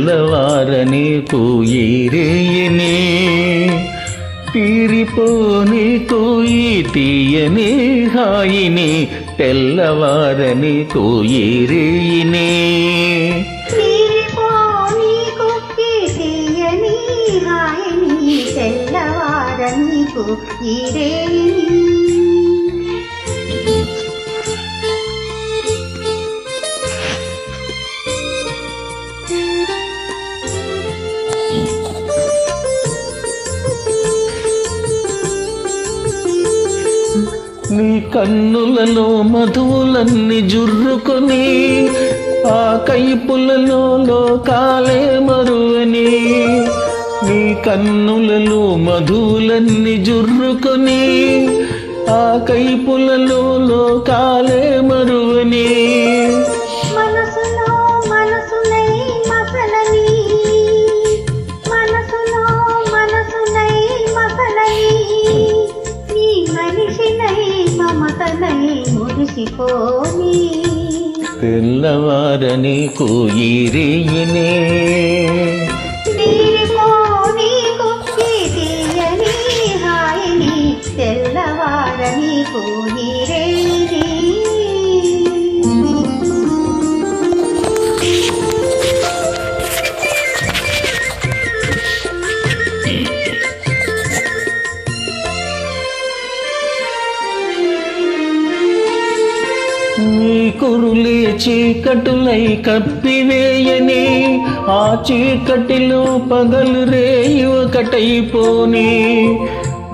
తెల్లవారనీకు ఈ రేయిని తీరిపోనీకు ఈ తీయని హాయిని తెల్లవారనీకు ఈ రేయిని తీరిపోనీకు ఈ తీయని హాయిని తెల్లవారనీకు ఈ రేయిని నీ కన్నులలో మధువులన్నీ జుర్రుకొని ఆ కైపులలో లోకాలే మరువని నీ కన్నులలో మధువులన్నీ జుర్రుకొని ఆ కైపులలో లోకాలే మరువని తెల్లవారనీకు ఈ రేయిని తీరిపోనీకు ఈ తీయని హాయిని తెల్లవారనీకు ఈ రేయిని నీ కురులే చీకటులై కప్పివేయని ఆ చీకటిలో పగలు రేయి ఒకటైపోని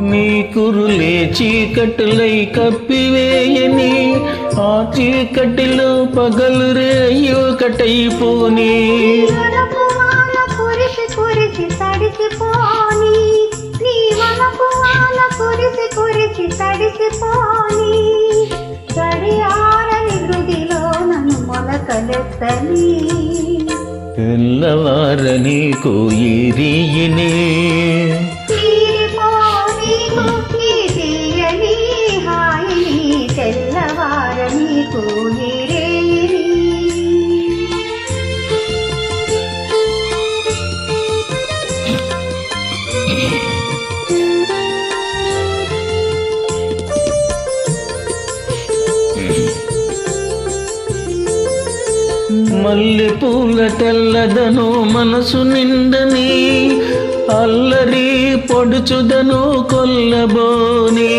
నీ కురులే చీకటులై కప్పివేయని ఆ చీకటిలో పగలు రేయి ఒకటైపోని తెల్లవారనీకు ఈ రేయిని తీరిపోనీకు ఈ తీయని హాయిని తెల్లవారనీకు ఈ రేయిని మల్లె పూల తెల్లదను మనసు నిండని అల్లరి పొడుచుదను కొల్లబోని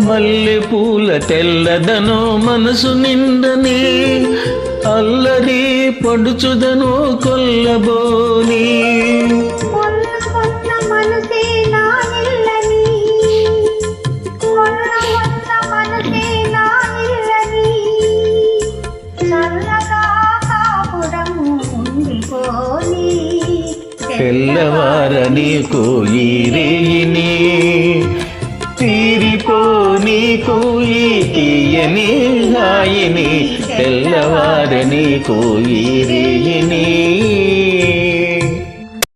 మల్లె పూల తెల్లదను మనసు నిండని అల్లరి పొడుచుదను కొల్లబోని తెల్లవారనీకు ఈ రేయిని తీరిపోనీకు ఈ తీయని హాయిని తెల్లవారనీకు ఈ రేయిని